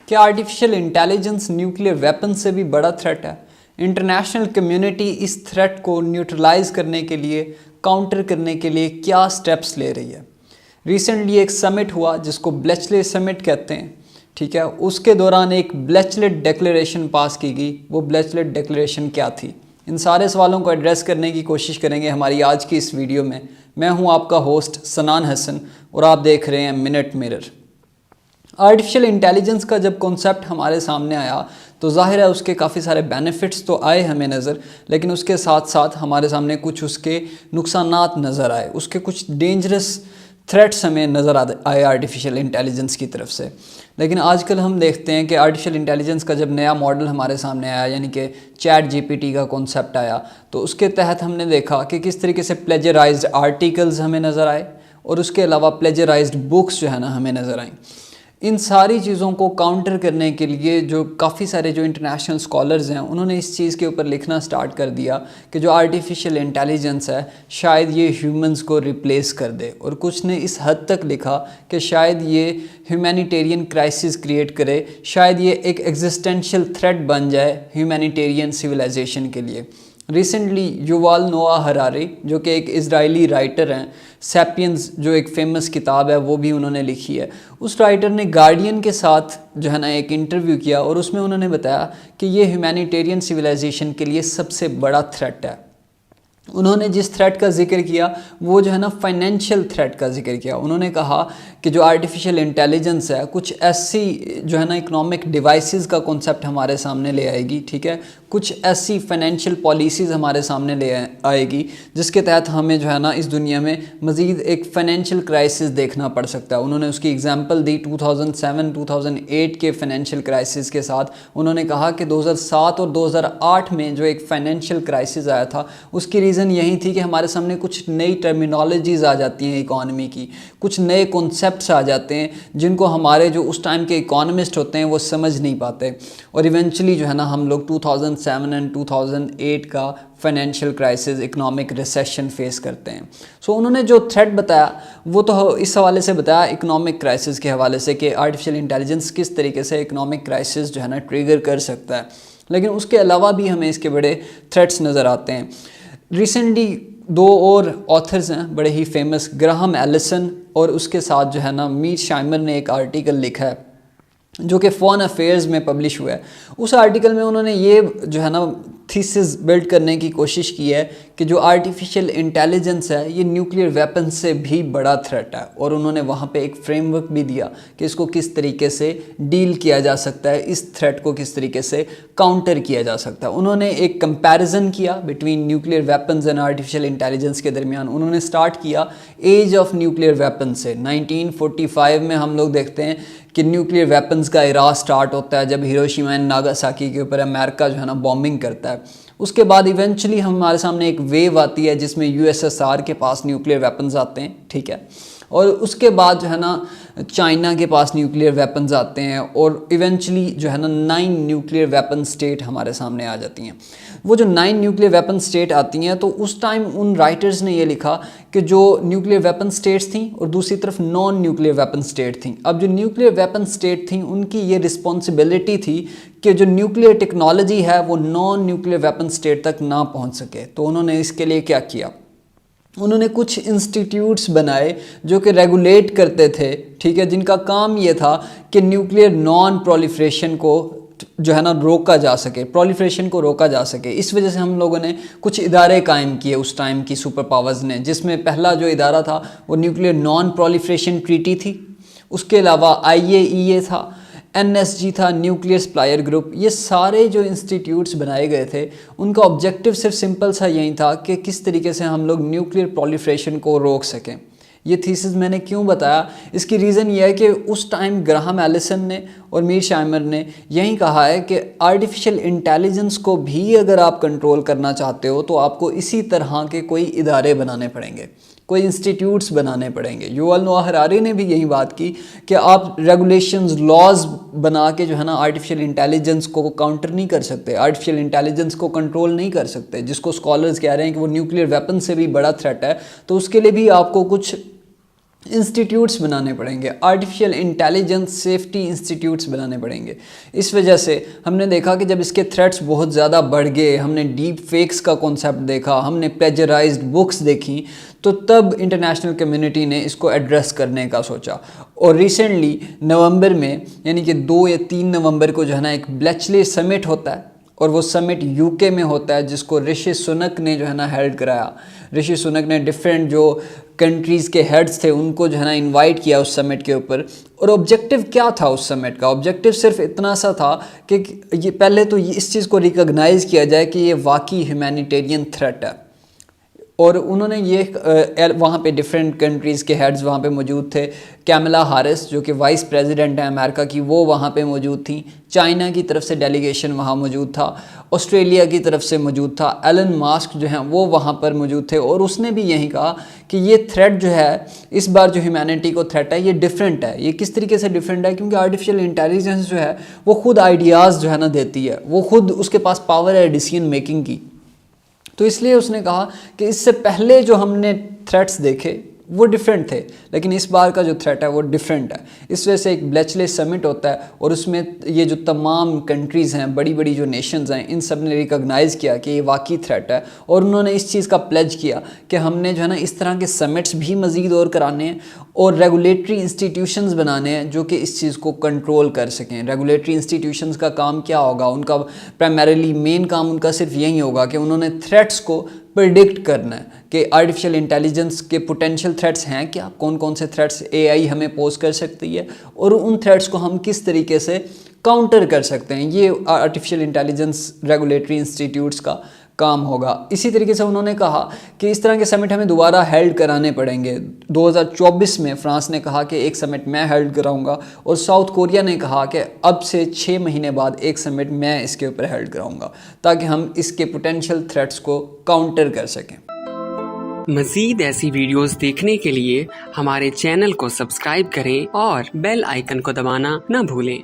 क्या artificial intelligence nuclear weapon से भी बड़ा थ्रेट है? इंटरनेशनल कम्युनिटी इस थ्रेट को न्यूट्रलाइज करने के लिए, काउंटर करने के लिए क्या स्टेप्स ले रही है? रिसेंटली एक समिट हुआ जिसको ब्लेचलेट समिट कहते हैं, ठीक है। उसके दौरान एक ब्लेचलेट डिक्लेरेशन पास की गई। वो ब्लेचलेट डिक्लेरेशन क्या थी? इन सारे सवालों को एड्रेस करने की कोशिश करेंगे हमारी आज की इस वीडियो में। मैं हूं आपका होस्ट सनान हसन और आप देख रहे हैं मिनट मिरर। आर्टिफिशियल इंटेलिजेंस का जब कॉन्सेप्ट हमारे सामने आया तो जाहिर है उसके काफ़ी सारे बेनिफिट्स तो आए हमें नज़र, लेकिन उसके साथ साथ हमारे सामने कुछ उसके नुकसानात नज़र आए, उसके कुछ डेंजरस थ्रेट्स हमें नज़र आए आर्टिफिशियल इंटेलिजेंस की तरफ से। लेकिन आजकल हम देखते हैं कि आर्टिफिशियल इंटेलिजेंस का जब नया मॉडल हमारे सामने आया, यानी कि चैट जीपीटी का कॉन्सेप्ट आया, तो उसके तहत हमने देखा कि किस तरीके से प्लेजराइज्ड आर्टिकल्स हमें नज़र आए और उसके अलावा प्लेजराइज्ड बुक्स जो है ना हमें नज़र आई। इन सारी चीज़ों को काउंटर करने के लिए जो काफ़ी सारे जो इंटरनेशनल स्कॉलर्स हैं उन्होंने इस चीज़ के ऊपर लिखना स्टार्ट कर दिया कि जो आर्टिफिशियल इंटेलिजेंस है शायद ये ह्यूमंस को रिप्लेस कर दे, और कुछ ने इस हद तक लिखा कि शायद ये ह्यूमैनिटेरियन क्राइसिस क्रिएट करे, शायद ये एक एग्जिस्टेंशियल थ्रेट बन जाए ह्यूमैनिटेरियन सिविलाइजेशन के लिए। रिसेंटली युवाल नोआ हरारी जो कि एक इजरायली राइटर हैं, सैपियंस जो एक फेमस किताब है वो भी उन्होंने लिखी है, उस राइटर ने गार्डियन के साथ जो है ना एक इंटरव्यू किया और उसमें उन्होंने बताया कि ये ह्यूमैनिटेरियन सिविलाइजेशन के लिए सबसे बड़ा थ्रेट है। उन्होंने जिस थ्रेट का जिक्र किया वो जो है ना फाइनेंशियल थ्रेट का जिक्र किया। उन्होंने कहा कि जो आर्टिफिशियल इंटेलिजेंस है कुछ ऐसी जो है ना इकोनॉमिक डिवाइसेस का कॉन्सेप्ट हमारे सामने ले आएगी, ठीक है, कुछ ऐसी फाइनेंशियल पॉलिसीज़ हमारे सामने ले आएगी जिसके तहत हमें जो है ना इस दुनिया में मज़ीद एक फाइनेंशियल क्राइसिस देखना पड़ सकता है। उन्होंने उसकी एग्जांपल दी 2007-2008 के फाइनेंशियल क्राइसिस के साथ। उन्होंने कहा कि 2007 और 2008 में जो एक फाइनेंशियल क्राइसिस आया था उसकी रीज़न यही थी कि हमारे सामने कुछ नई टर्मिनोलॉजीज़ आ जाती हैं इकॉनमी की, कुछ नए कॉन्सेप्ट्स आ जाते हैं जिनको हमारे जो उस टाइम के इकोनॉमिस्ट होते हैं वो समझ नहीं पाते, और इवेंचुअली जो है ना हम लोग 2007 एंड 2008 का financial crisis, economic recession face करते हैं। सो उन्होंने जो थ्रेट बताया वो तो इस हवाले से बताया इकोनॉमिक क्राइसिस के हवाले से कि आर्टिफिशियल इंटेलिजेंस किस तरीके से इकोनॉमिक क्राइसिस जो है ना ट्रिगर कर सकता है, लेकिन उसके अलावा भी हमें इसके बड़े थ्रेट्स नज़र आते हैं। रिसेंटली दो और ऑथर्स हैं बड़े ही फेमस, ग्राहम एलिसन और उसके साथ जो है ना मीर शाइमर ने एक आर्टिकल लिखा है जो कि फॉरेन अफेयर्स में पब्लिश हुआ है। उस आर्टिकल में उन्होंने ये जो है ना थीसिस बिल्ड करने की कोशिश की है कि जो आर्टिफिशियल इंटेलिजेंस है ये न्यूक्लियर वेपन से भी बड़ा थ्रेट है, और उन्होंने वहाँ पे एक फ्रेमवर्क भी दिया कि इसको किस तरीके से डील किया जा सकता है, इस थ्रेट को किस तरीके से काउंटर किया जा सकता है। उन्होंने एक कंपैरिजन किया between nuclear weapons and artificial intelligence के दरमियान। उन्होंने स्टार्ट किया एज ऑफ न्यूक्लियर वेपन से। 1945 में हम लोग देखते हैं कि न्यूक्लियर वेपन्स का इरा स्टार्ट होता है जब हिरोशिमा एंड नागासाकी के ऊपर अमेरिका जो है ना बॉम्बिंग करता है। उसके बाद इवेंचुअली हमारे सामने एक वेव आती है जिसमें यूएसएसआर के पास न्यूक्लियर वेपन्स आते हैं, ठीक है, और उसके बाद जो है ना चाइना के पास न्यूक्लियर वेपन्स आते हैं, और इवेंचुअली जो है ना 9 न्यूक्लियर वेपन स्टेट हमारे सामने आ जाती हैं। वो जो 9 न्यूक्लियर वेपन स्टेट आती हैं तो उस टाइम उन राइटर्स ने ये लिखा कि जो न्यूक्लियर वेपन स्टेट्स थी और दूसरी तरफ नॉन न्यूक्लियर वेपन स्टेट थी। अब जो न्यूक्लियर वेपन स्टेट थी उनकी ये रिस्पॉन्सिबिलिटी थी कि जो न्यूक्लियर टेक्नोलॉजी है वो नॉन न्यूक्लियर वेपन स्टेट तक ना पहुँच सके। तो उन्होंने इसके लिए क्या किया, उन्होंने कुछ इंस्टीट्यूट्स बनाए जो कि रेगुलेट करते थे, ठीक है, जिनका काम ये था कि न्यूक्लियर नॉन प्रोलिफरेशन को जो है ना रोका जा सके, प्रोलिफरेशन को रोका जा सके। इस वजह से हम लोगों ने कुछ इदारे कायम किए उस टाइम की सुपर पावर्स ने, जिसमें पहला जो इदारा था वो न्यूक्लियर नॉन प्रोलिफरेशन ट्रीटी थी, उसके अलावा IAEA था, NSG था, न्यूक्लियर सप्लायर ग्रुप। ये सारे जो इंस्टीट्यूट्स बनाए गए थे उनका ऑब्जेक्टिव सिर्फ सिंपल सा यही था कि किस तरीके से हम लोग न्यूक्लियर प्रोलिफरेशन को रोक सकें। ये थीसिस मैंने क्यों बताया, इसकी रीज़न ये है कि उस टाइम ग्राहम एलिसन ने और मीर शाइमर ने यही कहा है कि आर्टिफिशियल इंटेलिजेंस को भी अगर आप कंट्रोल करना चाहते हो तो आपको इसी तरह के कोई इदारे बनाने पड़ेंगे, कोई इंस्टीट्यूट्स बनाने पड़ेंगे। युval नोआ हरारी ने भी यही बात की कि आप रेगुलेशंस, लॉज बना के जो है ना आर्टिफिशियल इंटेलिजेंस को काउंटर नहीं कर सकते, आर्टिफिशियल इंटेलिजेंस को कंट्रोल नहीं कर सकते, जिसको स्कॉलर्स कह रहे हैं कि वो न्यूक्लियर वेपन से भी बड़ा थ्रेट है। तो उसके लिए भी आपको कुछ इंस्टीट्यूट्स बनाने पड़ेंगे, आर्टिफिशियल इंटेलिजेंस सेफ्टी इंस्टीट्यूट्स बनाने पड़ेंगे। इस वजह से हमने देखा कि जब इसके थ्रेट्स बहुत ज़्यादा बढ़ गए, हमने डीप फेक्स का कॉन्सेप्ट देखा, हमने प्लेजराइज्ड बुक्स देखी, तो तब इंटरनेशनल कम्युनिटी ने इसको एड्रेस करने का सोचा। और रिसेंटली नवंबर में, यानी कि 2 या 3 नवंबर को जो है ना, एक ब्लेचले समिट होता है, और वो समिट यूके में होता है, जिसको ऋषि सुनक ने जो है ना हेल्ड कराया। ऋषि सुनक ने डिफरेंट जो कंट्रीज़ के हेड्स थे उनको जो है ना इनवाइट किया उस समिट के ऊपर। और ऑब्जेक्टिव क्या था उस समिट का? ऑब्जेक्टिव सिर्फ इतना सा था कि ये पहले तो इस चीज़ को रिकॉग्नाइज़ किया जाए कि ये वाकई ह्यूमैनिटेरियन थ्रेट है। और उन्होंने ये वहाँ पे डिफरेंट कंट्रीज़ के हेड्स वहाँ पे मौजूद थे। कैमला हारिस जो कि वाइस प्रेसिडेंट है अमेरिका की, वो वहाँ पे मौजूद थी। चाइना की तरफ से डेलीगेशन वहाँ मौजूद था, ऑस्ट्रेलिया की तरफ से मौजूद था। एलन मास्क जो हैं वो वहाँ पर मौजूद थे, और उसने भी यही कहा कि ये थ्रेट जो है, इस बार जो ह्यूमैनिटी को थ्रेट है, ये डिफरेंट है। ये किस तरीके से डिफरेंट है? क्योंकि आर्टिफिशियल इंटेलिजेंस जो है वो खुद आइडियाज़ जो है ना देती है, वो खुद उसके पास पावर है डिसीजन मेकिंग की। तो इसलिए उसने कहा कि इससे पहले जो हमने थ्रेट्स देखे वो डिफरेंट थे, लेकिन इस बार का जो थ्रेट है वो डिफरेंट है। इस वजह से एक ब्लेचले समिट होता है, और उसमें ये जो तमाम कंट्रीज़ हैं, बड़ी बड़ी जो नेशंस हैं, इन सब ने रिकॉग्नाइज़ किया कि ये वाकई थ्रेट है। और उन्होंने इस चीज़ का प्लेज किया कि हमने जो है ना इस तरह के समिट्स भी मज़ीद और कराने हैं, और रेगुलेटरी इंस्टीट्यूशंस बनाने हैं जो कि इस चीज़ को कंट्रोल कर सकें। रेगुलेटरी इंस्टीट्यूशंस का काम क्या होगा? उनका प्राइमरीली मेन काम उनका सिर्फ यही होगा कि उन्होंने थ्रेट्स को प्रिडिक्ट करना है कि आर्टिफिशियल इंटेलिजेंस के पोटेंशियल थ्रेट्स हैं क्या, कौन कौन से थ्रेट्स एआई हमें पोज कर सकती है, और उन थ्रेट्स को हम किस तरीके से काउंटर कर सकते हैं। ये आर्टिफिशियल इंटेलिजेंस रेगुलेटरी इंस्टीट्यूट्स का काम होगा। इसी तरीके से उन्होंने कहा कि इस तरह के समिट हमें दोबारा हेल्ड कराने पड़ेंगे। 2024 में फ्रांस ने कहा कि एक समिट मैं हेल्ड कराऊंगा, और साउथ कोरिया ने कहा कि अब से 6 महीने बाद एक समिट मैं इसके ऊपर हेल्ड कराऊंगा, ताकि हम इसके पोटेंशियल थ्रेट्स को काउंटर कर सकें। मज़ीद ऐसी वीडियोस देखने के लिए हमारे चैनल को सब्सक्राइब करें और बेल आइकन को दबाना न भूलें।